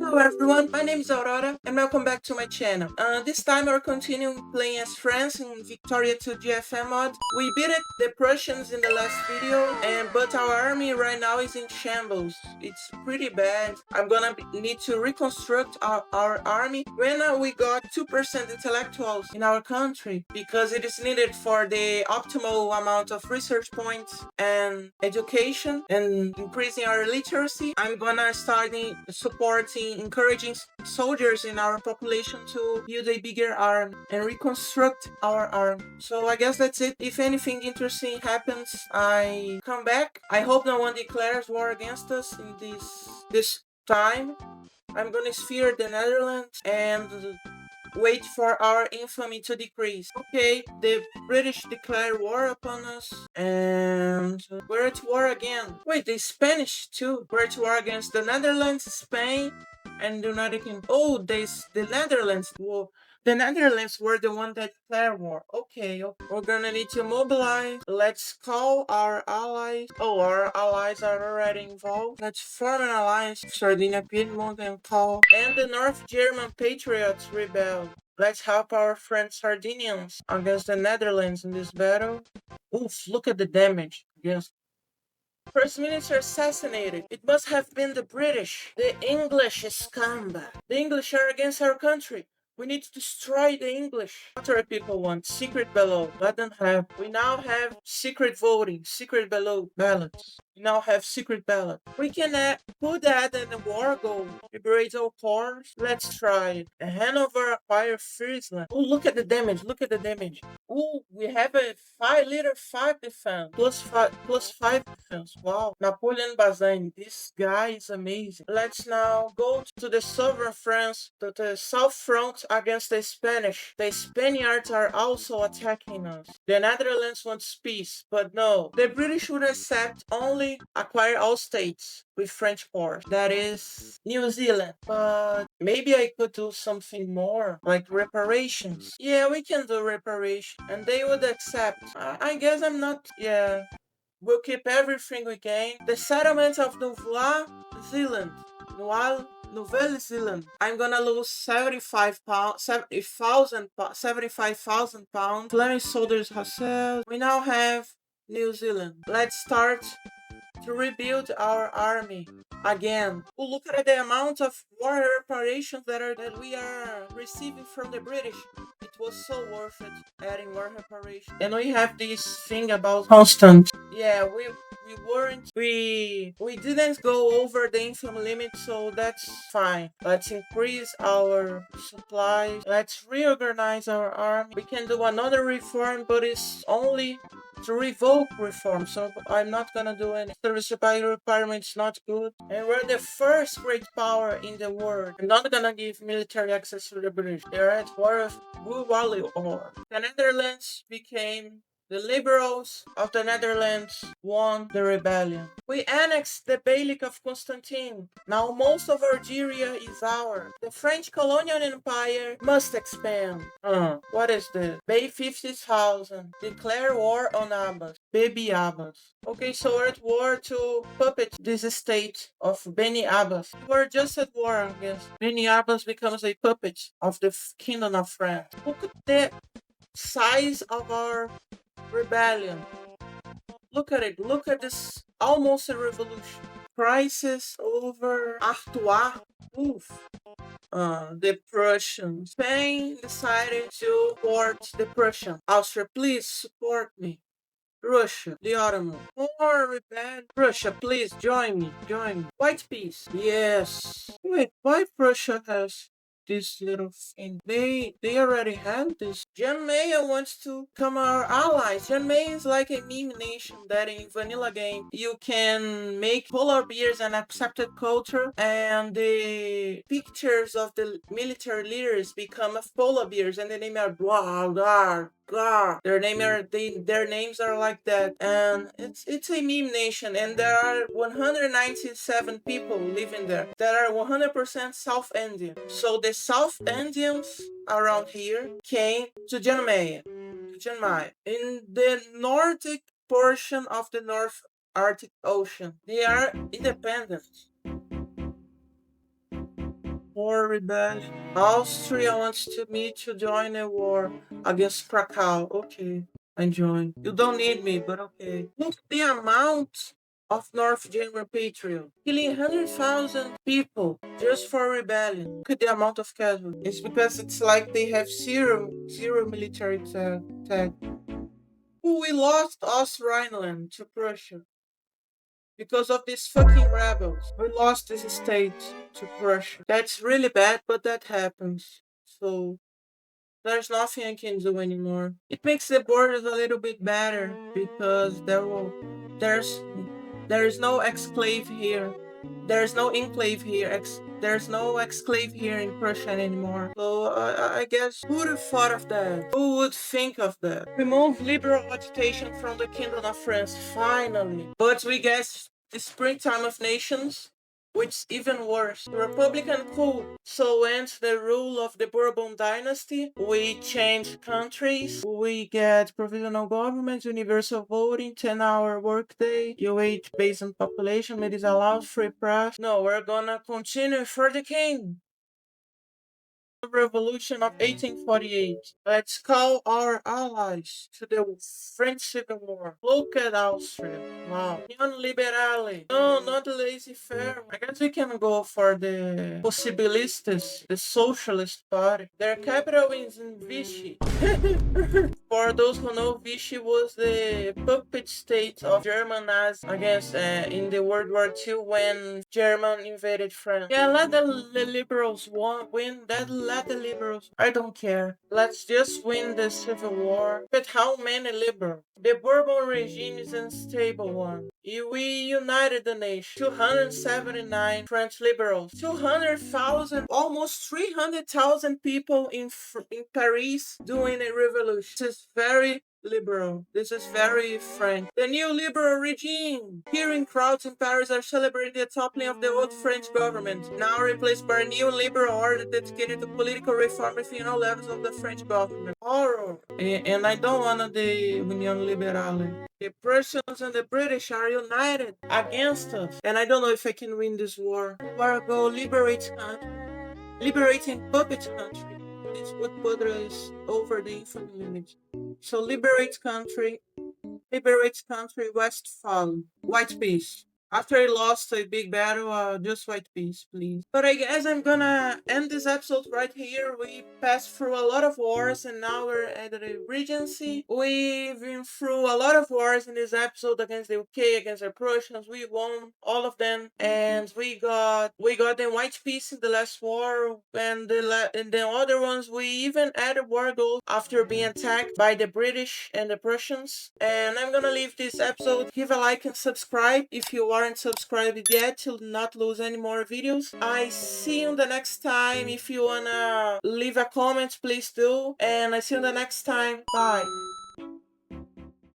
Hello everyone, my name is Aurora and welcome back to my channel. This time we're continuing playing as France in Victoria 2 GFM mod. We beat the Prussians in the last video, but our army right now is in shambles. It's pretty bad. I'm gonna need to reconstruct our army when we got 2% intellectuals in our country because it is needed for the optimal amount of research points and education and increasing our literacy. I'm gonna start supporting, encouraging soldiers in our population to build a bigger army and reconstruct our army. So I guess that's it. If anything interesting happens, I come back. I hope no one declares war against us in this time. I'm gonna sphere the Netherlands and wait for our infamy to decrease. Okay, the British declare war upon us, and we're at war again. Wait, the Spanish too. We're at war against the Netherlands, Spain, and the United Kingdom. Oh, the Netherlands. Whoa. The Netherlands were the one that declared war. Okay, we're gonna need to mobilize. Let's call our allies. Oh, our allies are already involved. Let's form an alliance. Sardinia, Piedmont, and call. And the North German Patriots rebelled. Let's help our friends Sardinians against the Netherlands in this battle. Oof, look at the damage. Yes. First Minister assassinated. It must have been the British. The English is scumbag. The English are against our country. We need to destroy the English. What our people want? Secret ballot. Let them have. We now have secret voting, secret ballot ballots. We now have secret ballot. We can put that in the war goal. Liberate all cores. Let's try it. Hanover acquire Friesland. Oh, look at the damage. Look at the damage. Oh, we have a 5 defense. Plus 5 defense. Wow. Napoleon Bazaine. This guy is amazing. Let's now go to the southern France, to the south front against the Spanish. The Spaniards are also attacking us. The Netherlands wants peace, but no. The British would accept only acquire all states with French force. That is New Zealand. But maybe I could do something more, like reparations. Yeah, we can do reparation. And they would accept. I guess I'm not. Yeah. We'll keep everything we gain. The settlement of Zealand. Nouvelle Zealand. I'm gonna lose 75 pounds, 75,000 pounds. Flemish soldiers ourselves. We now have New Zealand. Let's start to rebuild our army again. Oh, look at the amount of war reparations that we are receiving from the British. It was so worth it adding war reparations. And we have this thing about constant. Yeah, we didn't go over the infamy limit, so that's fine. Let's increase our supplies. Let's reorganize our army. We can do another reform, but it's only to revoke reform, so I'm not gonna do any. Service supply requirements not good. And we're the first great power in the world. I'm not gonna give military access to the British. They're at war with Wally or. The Netherlands became the liberals of the Netherlands won the rebellion. We annexed the Beylik of Constantine. Now most of Algeria is ours. The French colonial empire must expand. What is this? Bay 50,000. Declare war on Abbas. Baby Abbas. Okay, so we're at war to puppet this state of Beni Abbas. We're just at war against Beni Abbas becomes a puppet of the Kingdom of France. Look at the size of our rebellion. Look at it. Look at this. Almost a revolution. Crisis over Artois. Oof. The Prussians. Spain decided to support the Prussians. Austria, please support me. Russia, the Ottoman. More rebellion. Russia, please join me. Join me. White peace. Yes. Wait, why Prussia has this little thing? They already have this. Germany wants to become our allies. Germany is like a meme nation that in vanilla game you can make polar bears an accepted culture, and the pictures of the military leaders become of polar bears, and the name are blah blah blah. Their names are like that, and it's a meme nation, and there are 197 people living there that are 100% South Indian. So the South Indians around here came to Janmaya, in the Nordic portion of the North Arctic Ocean. They are independent. war rebellion. Austria wants me to join a war against Krakow. Okay, I join. You don't need me, but okay. Look the amount of North German patriot killing 100,000 people just for rebellion. Look at the amount of casualties. It's because it's like they have zero military tag. We lost Ost-Rhineland to Prussia because of these fucking rebels. We lost this state to Prussia. That's really bad, but that happens. So there's nothing I can do anymore. It makes the borders a little bit better because there's there is no exclave here. There's no enclave here. There's no exclave here in Prussia anymore. So I guess who would have thought of that? Who would think of that? Remove liberal agitation from the Kingdom of France, finally. But we guess the springtime of nations, which is even worse. The Republican coup. So ends the rule of the Bourbon dynasty. We change countries. We get provisional government, universal voting, 10-hour workday, UH based on population, it is allowed, free press. No, we're gonna continue for the king. Revolution of 1848. Let's call our allies to the French Civil War. Look at Austria. Wow. Union Liberale. No, not the laissez-faire. I guess we can go for the Possibilistas, the Socialist Party. Their capital is in Vichy. For those who know, Vichy was the puppet state of German Nazis against in the World War II when German invaded France. Yeah, let the liberals win. Let the liberals. I don't care. Let's just win the civil war. But how many liberals? The Bourbon regime is an unstable one. We united the nation. 279 French liberals. 200,000, almost 300,000 people in Paris doing a revolution. This is very liberal. This is very frank. The new liberal regime. Hearing crowds in Paris are celebrating the toppling of the old French government, now replaced by a new liberal order dedicated to political reform within all levels of the French government. Horror. And I don't want the Union Liberale. The Prussians and the British are united against us. And I don't know if I can win this war. War go liberate country. Liberating puppet country. This would put us over the infant limit. So liberates country, Westphal, white peace. After he lost a big battle, just white peace, please. But I guess I'm gonna end this episode right here. We passed through a lot of wars and now we're at the Regency. We've been through a lot of wars in this episode against the UK, against the Prussians. We won all of them, and we got the white peace in the last war, and the other ones we even added war gold after being attacked by the British and the Prussians. And I'm gonna leave this episode. Give a like and subscribe if you aren't subscribed yet to not lose any more videos. I see you the next time. If you wanna leave a comment, please do. And I see you the next time. Bye.